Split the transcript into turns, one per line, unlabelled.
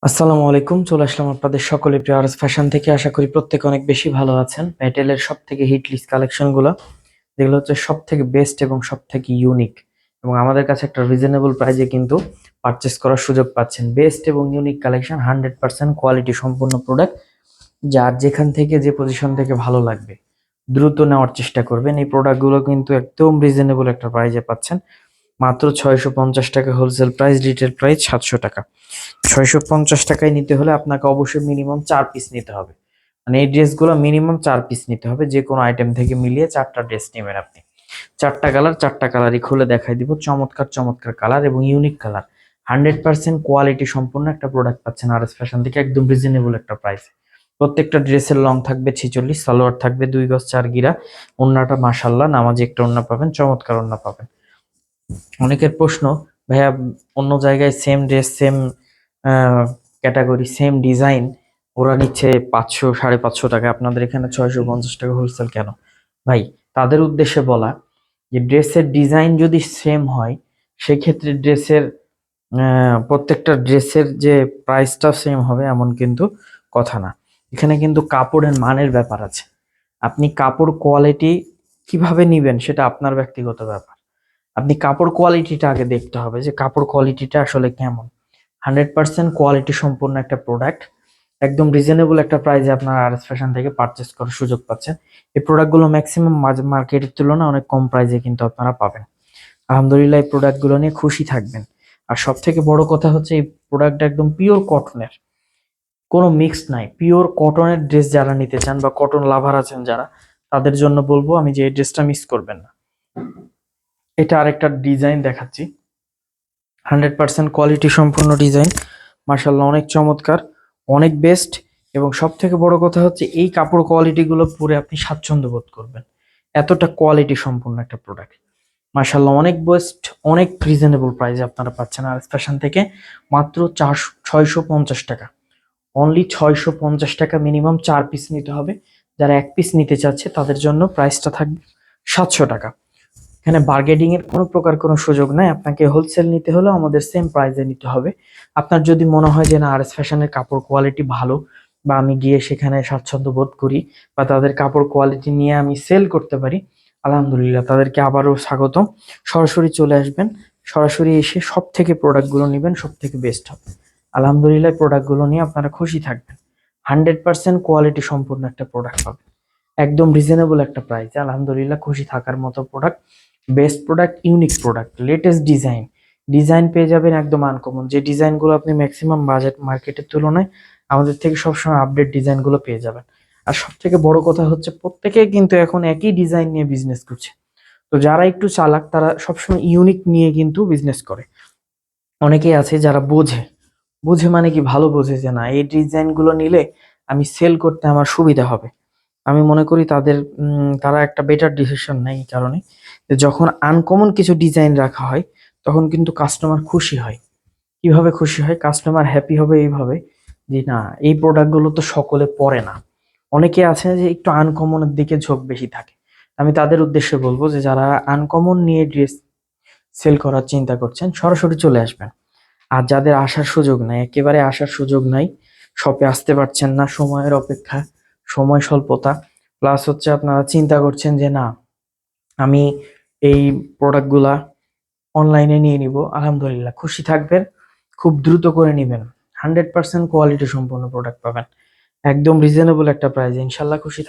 আসসালামু আলাইকুম, চলে আসলাম আপনাদের সকলে প্রিয় আরএস ফ্যাশন থেকে। আশা করি প্রত্যেকে অনেক বেশি ভালো আছেন। প্যাটেলের সব থেকে হিট লিস্ট কালেকশন গুলো, যেগুলো হচ্ছে সব থেকে বেস্ট এবং সব থেকে ইউনিক, এবং আমাদের কাছে একটা রিজনেবল প্রাইসে কিন্তু পারচেস করার সুযোগ পাচ্ছেন। বেস্ট এবং ইউনিক কালেকশন, 100% কোয়ালিটি সম্পূর্ণ প্রোডাক্ট। যার যেখান থেকে যে পজিশন থেকে ভালো লাগবে দ্রুত নেওয়ার চেষ্টা করবেন। এই প্রোডাক্টগুলো কিন্তু একদম রিজনেবল একটা প্রাইসে পাচ্ছেন, মাত্র 650 টাকা হোলসেল প্রাইস, রিটেল প্রাইস 700 টাকা। 650 টাকায় নিতে হলে আপনাকে অবশ্যই মিনিমাম 4 পিস নিতে হবে। মানে এই ড্রেসগুলো মিনিমাম 4 পিস নিতে হবে। যে কোনো আইটেম থেকে মিলিয়ে 4টা ড্রেস নেবেন আপনি। 4টা কালারই খুলে দেখাই দিব। চমৎকার চমৎকার কালার এবং ইউনিক কালার। 100% কোয়ালিটি সম্পূর্ণ একটা প্রোডাক্ট পাচ্ছেন আরএস ফ্যাশন থেকে, একদম রিজনেবল একটা প্রাইস। প্রত্যেকটা ড্রেসের লং থাকবে 46, সালোয়ার থাকবে 2 গজ 4 গিরা। ওড়নাটা মাশাল্লাহ নামাজি একটা ওড়না পাবেন, চমৎকার ওড়না পাবেন। অনেকের প্রশ্ন, ভাইয়া অন্য জায়গায় same dress, same category, same design ওরা নিচ্ছে 500 550 টাকা, আপনাদের এখানে 650 টাকা হোলসেল কেন? ভাই, তাদের উদ্দেশ্যে বলা যে ড্রেসের ডিজাইন যদি সেম হয় সেক্ষেত্রে ড্রেসের প্রত্যেকটা ড্রেসের যে প্রাইসটা সেম হবে এমন কিন্তু কথা না। এখানে কিন্তু কাপড়ের মানের ব্যাপার আছে। আপনি কাপড় কোয়ালিটি কিভাবে নিবেন সেটা আপনার ব্যক্তিগত ব্যাপার। আপনি কাপড় কোয়ালিটিটা আগে দেখতে হবে যে কাপড় কোয়ালিটিটা আসলে কেমন। 100% কোয়ালিটি সম্পূর্ণ একটা প্রোডাক্ট, একদম রিজনেবল একটা প্রাইসে আপনারা আরএস ফ্যাশন থেকে পারচেস করার সুযোগ পাচ্ছেন। এই প্রোডাক্টগুলো ম্যাক্সিমাম মার্কেটের তুলনায় অনেক কম প্রাইসে কিন্তু আপনারা পাবেন। আলহামদুলিল্লাহ, এই প্রোডাক্টগুলো নিয়ে খুশি থাকবেন। আর সব থেকে বড় কথা হচ্ছে এই প্রোডাক্টটা একদম পিওর কটনের, কোনো মিক্স নাই। পিওর কটনের ড্রেস যারা নিতে চান বা কটন লাভার আছেন যারা, তাদের জন্য বলবো আমি যে এই ড্রেসটা মিস করবেন না। এটা আরেকটা ডিজাইন দেখাচ্ছি, 100% কোয়ালিটি সম্পূর্ণ ডিজাইন। মার্শাল্লাহ, অনেক চমৎকার, অনেক বেস্ট। এবং সব থেকে বড় কথা হচ্ছে এই কাপড় কোয়ালিটি গুলো পরে আপনি স্বাচ্ছন্দ্য বোধ করবেন। এতটা কোয়ালিটি সম্পূর্ণ একটা প্রোডাক্ট। মার্শাল্লাহ, অনেক বেস্ট, অনেক রিজনেবল প্রাইসে আপনারা পাচ্ছেন আর ফ্যাশন থেকে। মাত্র 650 টাকা, অনলি 650 টাকা। মিনিমাম 4 পিস নিতে হবে। যারা 1 পিস নিতে চাচ্ছে তাদের জন্য প্রাইসটা থাকবে 700 টাকা। এখানে বার্গেনিং এর কোনো সুযোগ নাই। আপনাকে হোলসেল নিতে হলেও আমাদের সেম প্রাইসে নিতে হবে। আপনার যদি মনে হয় যে না, আরএস ফ্যাশনের কাপড় কোয়ালিটি ভালো, বা আমি গিয়ে সেখানে স্বাচ্ছন্দ্য বোধ করি, বা তাদের কাপড় কোয়ালিটি নিয়ে আমি সেল করতে পারি, আলহামদুলিল্লাহ তাদেরকে আবারও স্বাগতম। সরাসরি চলে আসবেন, সরাসরি এসে সব থেকে প্রোডাক্টগুলো নেবেন, সব থেকে বেস্ট হবে। আলহামদুলিল্লাহ, প্রোডাক্টগুলো নিয়ে আপনারা খুশি থাকবেন। 100% কোয়ালিটি সম্পূর্ণ একটা প্রোডাক্ট পাবেন, একদম রিজনেবল একটা প্রাইসে। আলহামদুলিল্লাহ, খুশি থাকার মতো product, best product, unique product, latest design. Design পেয়ে যাবেন একদম আনকমন, যে ডিজাইনগুলো আপনি ম্যাক্সিমাম বাজেট মার্কেটের তুলনায় আমাদের থেকে সবসময় আপডেট ডিজাইনগুলো পেয়ে যাবেন। আর সব থেকে বড় কথা হচ্ছে প্রত্যেকেই কিন্তু এখন একই ডিজাইন নিয়ে বিজনেস করছে। তো যারা একটু চালাক তারা সবসময় ইউনিক নিয়ে কিন্তু বিজনেস করে। অনেকেই আছে যারা বোঝে, বুঝে মানে কি ভালো বোঝে যে না, এই ডিজাইনগুলো নিলে আমি সেল করতে আমার সুবিধা হবে। আমি মনে করি তারা একটা বেটার ডিসিশন নেয়। এই কারণে যে যখন আনকমন কিছু ডিজাইন রাখা হয় তখন কিন্তু কাস্টমার খুশি হয়। কিভাবে খুশি হয়? কাস্টমার হ্যাপি হবে এইভাবে যে না, এই প্রোডাক্টগুলো তো সকলে পরে না। অনেকে আছে যে একটু আনকমনের দিকে ঝোঁক বেশি থাকে। আমি তাদের উদ্দেশ্যে বলবো যে যারা আনকমন নিয়ে ড্রেস সেল করার চিন্তা করছেন সরাসরি চলে আসবেন। আর যাদের আসার সুযোগ নাই, একেবারে আসার সুযোগ নাই, শপে আসতে পারছেন না, সময়ের অপেক্ষা, সময় স্বল্পতা, প্লাস হচ্ছে আপনারা চিন্তা করছেন যে না, আমি এই প্রোডাক্টগুলা অনলাইনে নিয়ে নিব, আলহামদুলিল্লাহ খুশি থাকবেন। খুব দ্রুত করে নিবেন। 100% কোয়ালিটি সম্পন্ন প্রোডাক্ট পাবেন, একদম রিজনেবল একটা প্রাইস। ইনশাল্লাহ খুশি